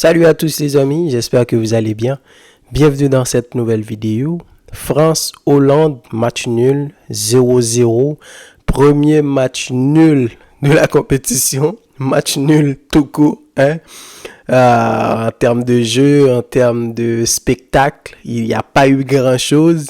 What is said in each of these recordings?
Salut à tous les amis, j'espère que vous allez bien. Bienvenue dans cette nouvelle vidéo. France-Hollande, match nul, 0-0. Premier match nul de la compétition. Match nul tout court. En termes de jeu, en termes de spectacle, il n'y a pas eu grand-chose.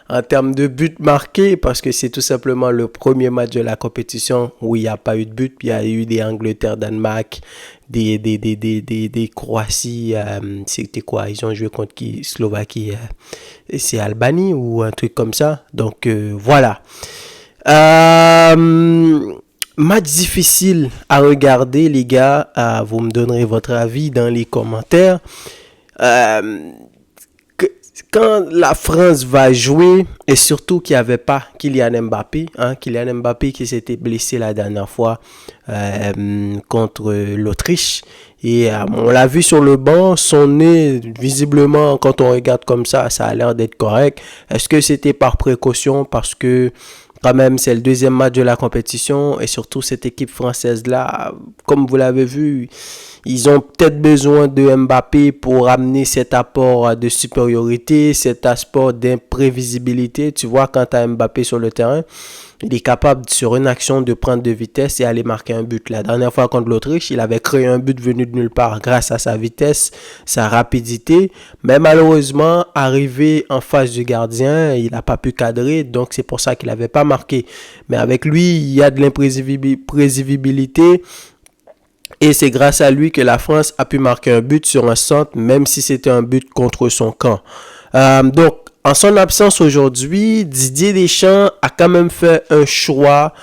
En termes de buts marqués, parce que c'est tout simplement le premier match de la compétition où il n'y a pas eu de but. Il y a eu des Angleterre-Danemark, des Croatie. C'était quoi? Ils ont joué contre qui? Slovaquie. C'est Albanie ou un truc comme ça. Donc voilà. Match difficile à regarder, les gars. Vous me donnerez votre avis dans les commentaires. Quand la France va jouer, et surtout qu'il n'y avait pas Kylian Mbappé, Kylian Mbappé qui s'était blessé la dernière fois contre l'Autriche. Et on l'a vu sur le banc, son nez, visiblement, quand on regarde comme ça a l'air d'être correct. Est-ce que c'était par précaution parce que quand même, c'est le deuxième match de la compétition et surtout cette équipe française-là, comme vous l'avez vu, ils ont peut-être besoin de Mbappé pour amener cet apport de supériorité, cet apport d'imprévisibilité. Tu vois, quand tu as Mbappé sur le terrain, il est capable sur une action de prendre de vitesse et aller marquer un but. La dernière fois contre l'Autriche, il avait créé un but venu de nulle part grâce à sa vitesse, sa rapidité. Mais malheureusement, arrivé en face du gardien, il n'a pas pu cadrer. Donc c'est pour ça qu'il n'avait pas marqué. Mais avec lui, il y a de l'imprévisibilité. Et c'est grâce à lui que la France a pu marquer un but sur un centre, même si c'était un but contre son camp. Donc, en son absence aujourd'hui, Didier Deschamps a quand même fait un choix,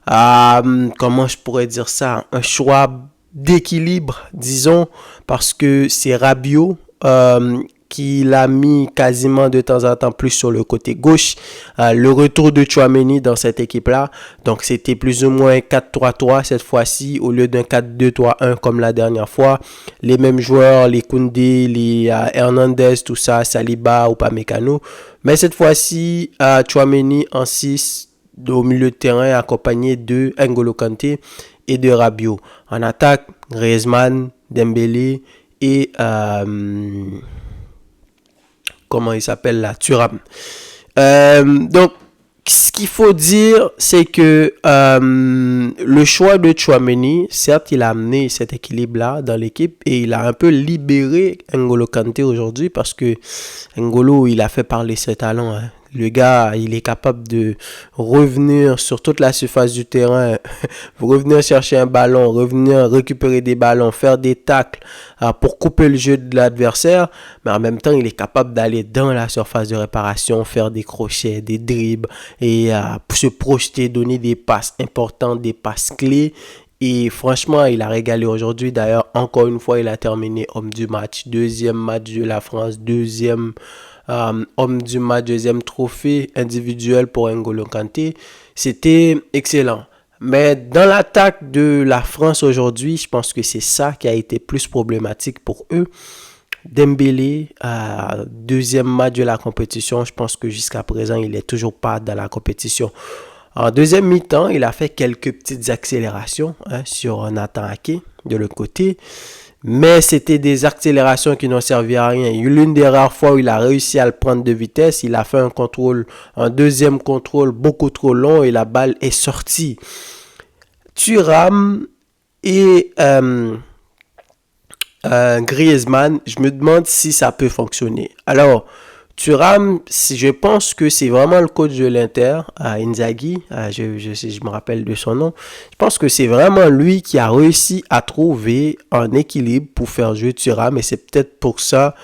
comment je pourrais dire ça, un choix d'équilibre, disons, parce que c'est Rabiot qui l'a mis quasiment de temps en temps plus sur le côté gauche. Le retour de Tchouaméni dans cette équipe-là. Donc, c'était plus ou moins 4-3-3 cette fois-ci au lieu d'un 4-2-3-1 comme la dernière fois. Les mêmes joueurs, les Koundé, les Hernandez, tout ça, Saliba ou Upamecano. Mais cette fois-ci, Tchouaméni en 6 au milieu de terrain accompagné de N'Golo Kanté et de Rabiot. En attaque, Griezmann, Dembélé et comment il s'appelle là, Thuram. Donc, ce qu'il faut dire, c'est que le choix de Tchouaméni, certes, il a amené cet équilibre-là dans l'équipe et il a un peu libéré N'Golo Kanté aujourd'hui parce que N'Golo, il a fait parler ses talents. Le gars, il est capable de revenir sur toute la surface du terrain, revenir chercher un ballon, revenir récupérer des ballons, faire des tacles pour couper le jeu de l'adversaire. Mais en même temps, il est capable d'aller dans la surface de réparation, faire des crochets, des dribbles et se projeter, donner des passes importantes, des passes clés. Et franchement, il a régalé aujourd'hui. D'ailleurs, encore une fois, il a terminé homme du match. Deuxième match de la France, deuxième homme du match, deuxième trophée individuel pour N'Golo Kanté. C'était excellent. Mais dans l'attaque de la France aujourd'hui, je pense que c'est ça qui a été plus problématique pour eux. Dembélé, deuxième match de la compétition, je pense que jusqu'à présent, il n'est toujours pas dans la compétition. En deuxième mi-temps, il a fait quelques petites accélérations sur Nathan Ake de l'autre côté. Mais c'était des accélérations qui n'ont servi à rien. Il y a eu l'une des rares fois où il a réussi à le prendre de vitesse. Il a fait un deuxième contrôle beaucoup trop long et la balle est sortie. Thuram et Griezmann, je me demande si ça peut fonctionner. Alors, Thuram, je pense que c'est vraiment le coach de l'Inter, Inzaghi, je me rappelle de son nom. Je pense que c'est vraiment lui qui a réussi à trouver un équilibre pour faire jouer Thuram et c'est peut-être pour ça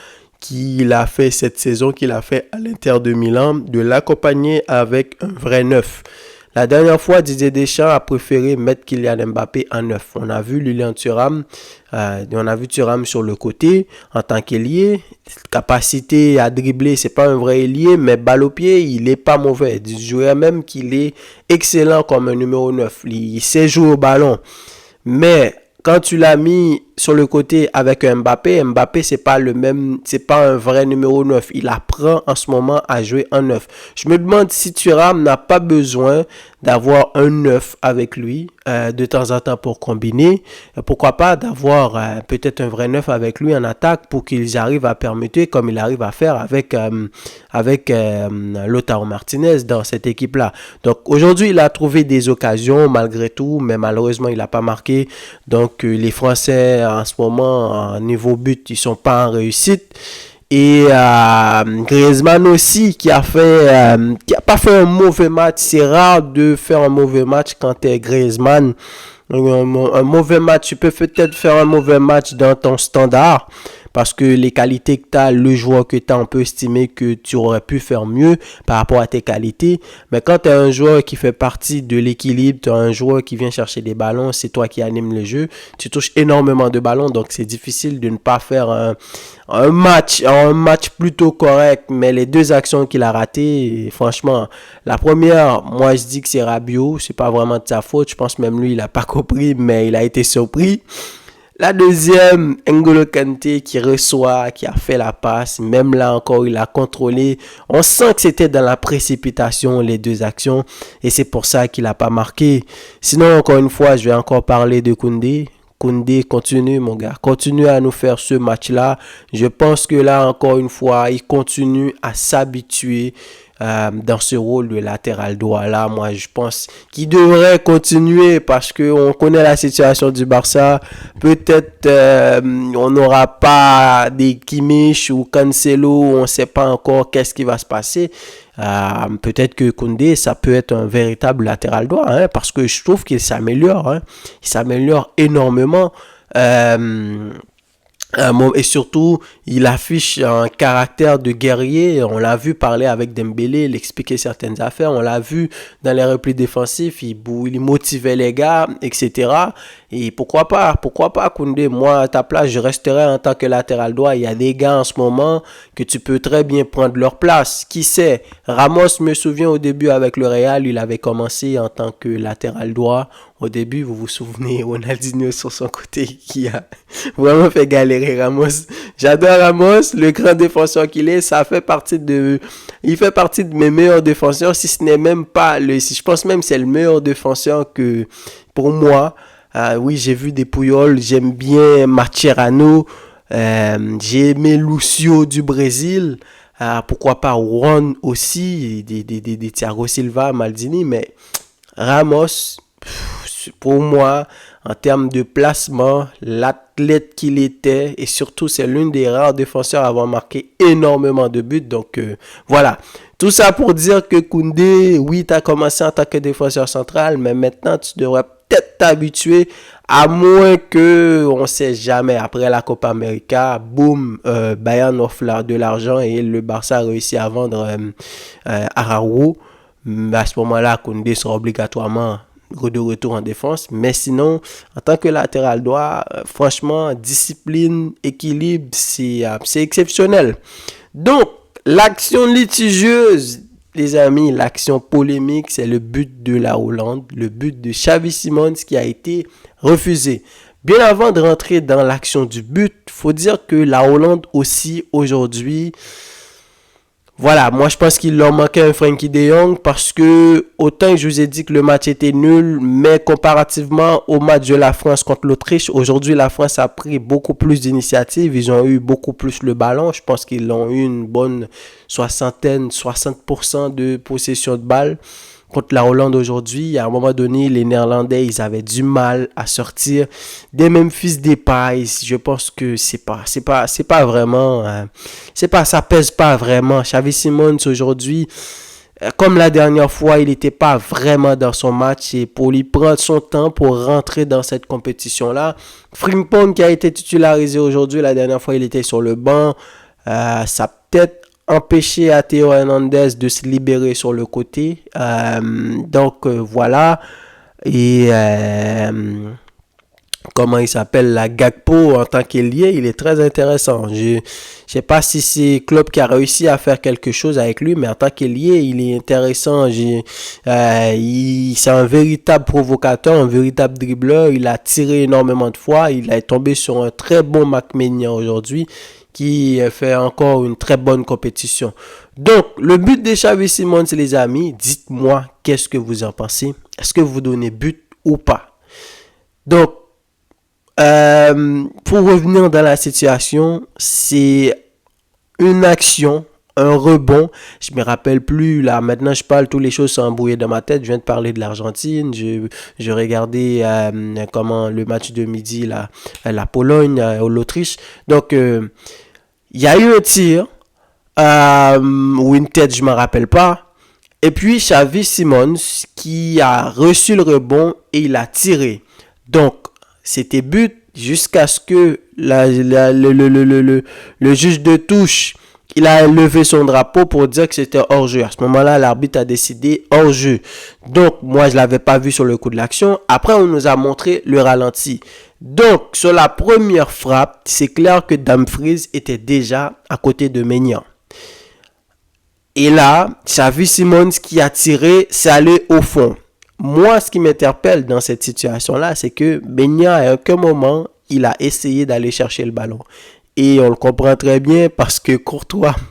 qu'il a fait cette saison qu'il a fait à l'Inter de Milan, de l'accompagner avec un vrai neuf. La dernière fois, Didier Deschamps a préféré mettre Kylian Mbappé en neuf. On a vu Lilian Thuram, on a vu Thuram sur le côté en tant qu'ailier. Capacité à dribbler, c'est pas un vrai ailier, mais balle au pied, il est pas mauvais. Je dirais même qu'il est excellent comme un numéro 9. Il sait jouer au ballon. Mais quand tu l'as mis sur le côté avec Mbappé. Mbappé, c'est pas un vrai numéro 9. Il apprend en ce moment à jouer en 9. Je me demande si Thuram n'a pas besoin d'avoir un 9 avec lui de temps en temps pour combiner. Pourquoi pas d'avoir peut-être un vrai 9 avec lui en attaque pour qu'ils arrivent à permuter comme il arrive à faire avec Lautaro Martinez dans cette équipe-là. Donc aujourd'hui, il a trouvé des occasions malgré tout, mais malheureusement, il n'a pas marqué. Donc les Français en ce moment, niveau but, ils sont pas en réussite. Et Griezmann aussi qui a pas fait un mauvais match. C'est rare de faire un mauvais match quand tu es Griezmann. Un mauvais match, tu peux peut-être faire un mauvais match dans ton standard parce que les qualités que tu as, le joueur que tu as, on peut estimer que tu aurais pu faire mieux par rapport à tes qualités. Mais quand tu as un joueur qui fait partie de l'équilibre, tu as un joueur qui vient chercher des ballons, c'est toi qui anime le jeu, tu touches énormément de ballons, donc c'est difficile de ne pas faire un match plutôt correct. Mais les deux actions qu'il a ratées, franchement, la première, moi je dis que c'est Rabiot, c'est pas vraiment de sa faute, je pense même lui il a pas compris, mais il a été surpris. La deuxième, N'Golo Kanté qui reçoit, qui a fait la passe. Même là encore, il a contrôlé. On sent que c'était dans la précipitation, les deux actions. Et c'est pour ça qu'il n'a pas marqué. Sinon, encore une fois, je vais encore parler de Koundé. Koundé, continue mon gars. Continue à nous faire ce match-là. Je pense que là, encore une fois, il continue à s'habituer dans ce rôle de latéral droit là. Moi je pense qu'il devrait continuer parce que on connaît la situation du Barça. Peut-être on n'aura pas des Kimmich ou Cancelo, on ne sait pas encore qu'est-ce qui va se passer. Peut-être que Koundé ça peut être un véritable latéral droit parce que je trouve qu'il s'améliore. Il s'améliore énormément. Et surtout, il affiche un caractère de guerrier. On l'a vu parler avec Dembélé, il expliquait certaines affaires. On l'a vu dans les replis défensifs, il motivait les gars, etc. Et pourquoi pas Koundé, moi à ta place, je resterai en tant que latéral droit. Il y a des gars en ce moment que tu peux très bien prendre leur place. Qui sait? Ramos, me souvient au début avec le Real, il avait commencé en tant que latéral droit. Au début, vous vous souvenez, Ronaldinho sur son côté qui a vraiment fait galérer Ramos. J'adore Ramos, le grand défenseur qu'il est. Il fait partie de mes meilleurs défenseurs, si ce n'est même pas je pense même que c'est le meilleur défenseur que pour moi. Oui, j'ai vu des Puyol, j'aime bien Mascherano, j'ai aimé Lucio du Brésil. Pourquoi pas Juan aussi, des Thiago Silva, Maldini, mais Ramos, pour moi, en termes de placement, l'athlète qu'il était, et surtout c'est l'un des rares défenseurs à avoir marqué énormément de buts. Donc voilà, tout ça pour dire que Koundé, oui, tu as commencé en tant que défenseur central, mais maintenant tu devrais peut-être t'habituer, à moins que, on sait jamais, après la Copa América, boum, Bayern offre de l'argent et le Barça a réussi à vendre Araujo. À ce moment-là, Koundé sera obligatoirement de retour en défense. Mais sinon, en tant que latéral droit, franchement, discipline, équilibre, c'est exceptionnel. Donc, l'action litigieuse, les amis, l'action polémique, c'est le but de la Hollande, le but de Xavi Simons qui a été refusé. Bien avant de rentrer dans l'action du but, il faut dire que la Hollande aussi, aujourd'hui, voilà, moi je pense qu'il leur manquait un Frenkie de Jong parce que autant que je vous ai dit que le match était nul, mais comparativement au match de la France contre l'Autriche, aujourd'hui la France a pris beaucoup plus d'initiatives, ils ont eu beaucoup plus le ballon, je pense qu'ils ont eu une bonne 60% de possession de balle. Contre la Hollande aujourd'hui, à un moment donné, les Néerlandais, ils avaient du mal à sortir des Memphis Depay. Je pense que c'est pas vraiment, ça pèse pas vraiment. Xavi Simons aujourd'hui, comme la dernière fois, il n'était pas vraiment dans son match et pour lui prendre son temps pour rentrer dans cette compétition-là. Frimpong qui a été titularisé aujourd'hui, la dernière fois, il était sur le banc. Ça peut-être empêcher à Théo Hernandez de se libérer sur le côté. Donc voilà. Et comment il s'appelle, la Gakpo en tant qu'ailier, il est très intéressant. Je sais pas si c'est Klopp qui a réussi à faire quelque chose avec lui, mais en tant qu'ailier, il est intéressant. C'est un véritable provocateur, un véritable dribbleur. Il a tiré énormément de fois. Il est tombé sur un très bon Mac-Ménian aujourd'hui qui fait encore une très bonne compétition. Donc, le but de Xavi Simons, les amis, dites-moi qu'est-ce que vous en pensez. Est-ce que vous donnez but ou pas? Donc, pour revenir dans la situation, c'est une action, un rebond. Je me rappelle plus là. Maintenant, je parle, toutes les choses sont embrouillées dans ma tête. Je viens de parler de l'Argentine. Je regardais comment le match de midi la Pologne ou l'Autriche. Donc, il y a eu un tir ou une tête, je me rappelle pas. Et puis Xavi Simons qui a reçu le rebond et il a tiré. Donc, c'était but jusqu'à ce que le juge de touche, il a levé son drapeau pour dire que c'était hors-jeu. À ce moment-là, l'arbitre a décidé hors-jeu. Donc, moi, je ne l'avais pas vu sur le coup de l'action. Après, on nous a montré le ralenti. Donc, sur la première frappe, c'est clair que Dumfries était déjà à côté de Maignan. Et là, Xavi Simons qui a tiré, c'est allé au fond. Moi, ce qui m'interpelle dans cette situation-là, c'est que Maignan, à aucun moment, il a essayé d'aller chercher le ballon. Et on le comprend très bien parce que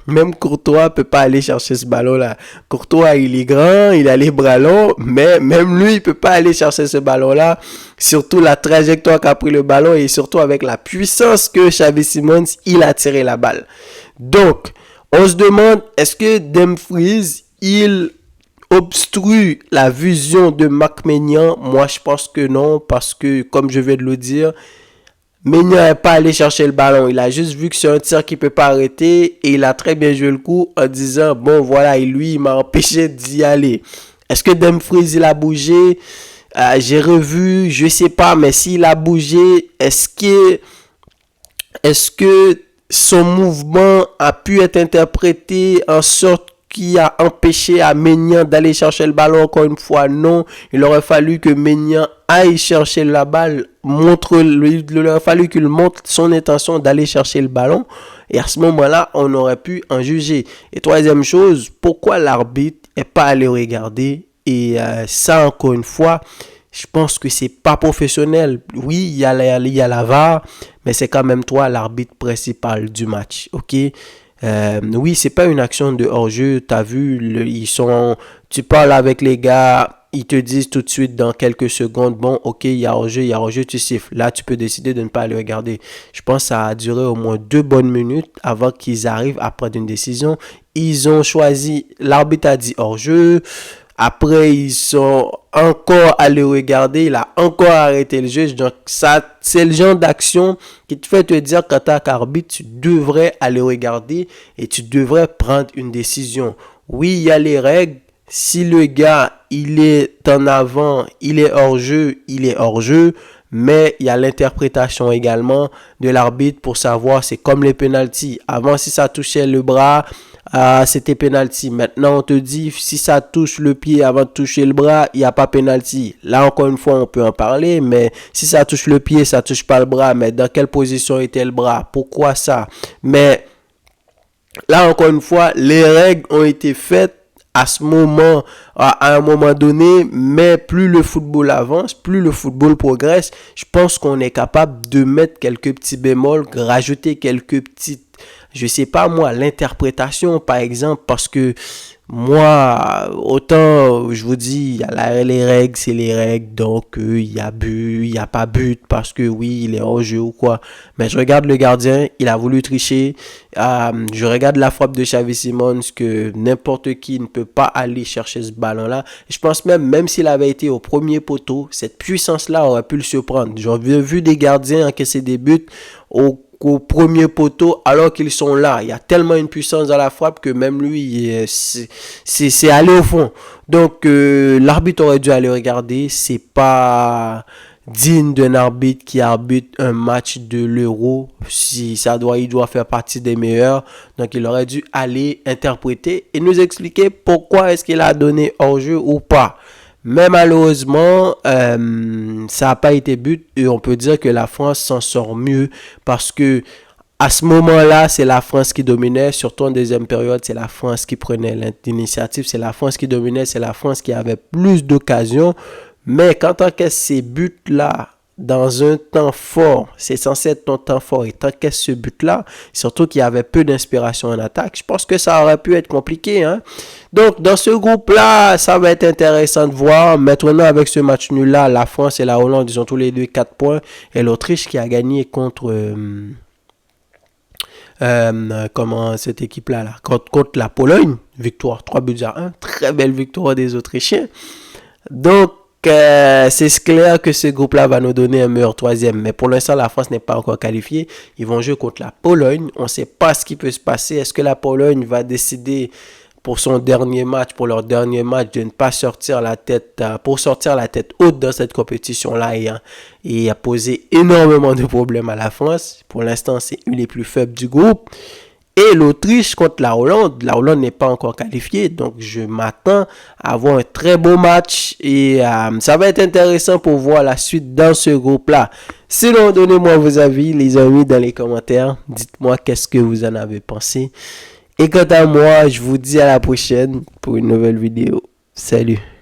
même Courtois peut pas aller chercher ce ballon-là. Courtois, il est grand, il a les bras longs, mais même lui, il peut pas aller chercher ce ballon-là. Surtout la trajectoire qu'a pris le ballon et surtout avec la puissance que Xavi Simons, il a tiré la balle. Donc, on se demande, est-ce que Dumfries, il obstrue la vision de Mac-Ménian? Moi, je pense que non, parce que, comme je viens de le dire, Maignan n'est pas allé chercher le ballon. Il a juste vu que c'est un tir qu'il ne peut pas arrêter et il a très bien joué le coup en disant, bon, voilà, et lui, il m'a empêché d'y aller. Est-ce que Dumfries, il a bougé? J'ai revu, je ne sais pas, mais s'il a bougé, est-ce que son mouvement a pu être interprété en sorte qui a empêché à Maignan d'aller chercher le ballon? Encore une fois, non. Il aurait fallu que Maignan aille chercher la balle, il aurait fallu qu'il montre son intention d'aller chercher le ballon. Et à ce moment-là, on aurait pu en juger. Et troisième chose, pourquoi l'arbitre n'est pas allé regarder? Et ça, encore une fois, je pense que c'est pas professionnel. Oui, il y a la VAR, mais c'est quand même toi l'arbitre principal du match, ok? Oui, c'est pas une action de hors-jeu. T'as vu, tu parles avec les gars, ils te disent tout de suite dans quelques secondes, bon, ok, il y a hors-jeu, tu siffles. Là, tu peux décider de ne pas aller regarder. Je pense que ça a duré au moins 2 bonnes minutes avant qu'ils arrivent à prendre une décision. Ils ont choisi, l'arbitre a dit hors-jeu. Après, ils sont encore allés regarder. Il a encore arrêté le jeu. Donc, ça, c'est le genre d'action qui te fait te dire qu'en tant qu'arbitre, tu devrais aller regarder et tu devrais prendre une décision. Oui, il y a les règles. Si le gars, il est en avant, il est hors jeu, il est hors jeu. Mais il y a l'interprétation également de l'arbitre pour savoir, c'est comme les pénaltys. Avant, si ça touchait le bras, c'était penalty. Maintenant, on te dit, si ça touche le pied avant de toucher le bras, il n'y a pas penalty. Là, encore une fois, on peut en parler, mais si ça touche le pied, ça touche pas le bras. Mais dans quelle position était le bras? Pourquoi ça? Mais là, encore une fois, les règles ont été faites à ce moment, à un moment donné, mais plus le football avance, plus le football progresse, je pense qu'on est capable de mettre quelques petits bémols, rajouter quelques petites, je sais pas moi, l'interprétation par exemple, parce que moi, autant je vous dis, il y a les règles, c'est les règles, donc il y a but, il n'y a pas but, parce que oui, il est hors jeu ou quoi. Mais je regarde le gardien, il a voulu tricher. Je regarde la frappe de Xavi Simons, que n'importe qui ne peut pas aller chercher ce ballon-là. Je pense même s'il avait été au premier poteau, cette puissance-là aurait pu le surprendre. J'ai vu des gardiens encaisser des buts au premier poteau alors qu'ils sont là. Il y a tellement une puissance dans la frappe que même lui, c'est aller au fond. Donc, l'arbitre aurait dû aller regarder. C'est pas digne d'un arbitre qui arbitre un match de l'Euro. Si il doit faire partie des meilleurs. Donc, il aurait dû aller interpréter et nous expliquer pourquoi est-ce qu'il a donné hors-jeu ou pas. Mais malheureusement, ça n'a pas été but et on peut dire que la France s'en sort mieux parce que à ce moment-là, c'est la France qui dominait, surtout en deuxième période, c'est la France qui prenait l'initiative, c'est la France qui dominait, c'est la France qui avait plus d'occasions. Mais quand on encaisse ces buts-là dans un temps fort, c'est censé être ton temps fort, et tant qu'est-ce ce but-là, surtout qu'il y avait peu d'inspiration en attaque, je pense que ça aurait pu être compliqué, hein. Donc, dans ce groupe-là, ça va être intéressant de voir. Maintenant, avec ce match nul-là, la France et la Hollande, ils ont tous les deux 4 points, et l'Autriche qui a gagné contre... comment cette équipe-là, là, contre la Pologne, victoire 3 buts à 1, très belle victoire des Autrichiens. Donc, c'est clair que ce groupe-là va nous donner un meilleur troisième. Mais pour l'instant, la France n'est pas encore qualifiée. Ils vont jouer contre la Pologne. On ne sait pas ce qui peut se passer. Est-ce que la Pologne va décider pour son dernier match, pour leur dernier match, de ne pas sortir la tête, pour sortir la tête haute dans cette compétition-là et a posé énormément de problèmes à la France. Pour l'instant, c'est une des plus faibles du groupe. Et l'Autriche contre la Hollande. La Hollande n'est pas encore qualifiée. Donc, je m'attends à avoir un très beau match. Et ça va être intéressant pour voir la suite dans ce groupe-là. Sinon, donnez-moi vos avis, les amis, dans les commentaires. Dites-moi qu'est-ce que vous en avez pensé. Et quant à moi, je vous dis à la prochaine pour une nouvelle vidéo. Salut!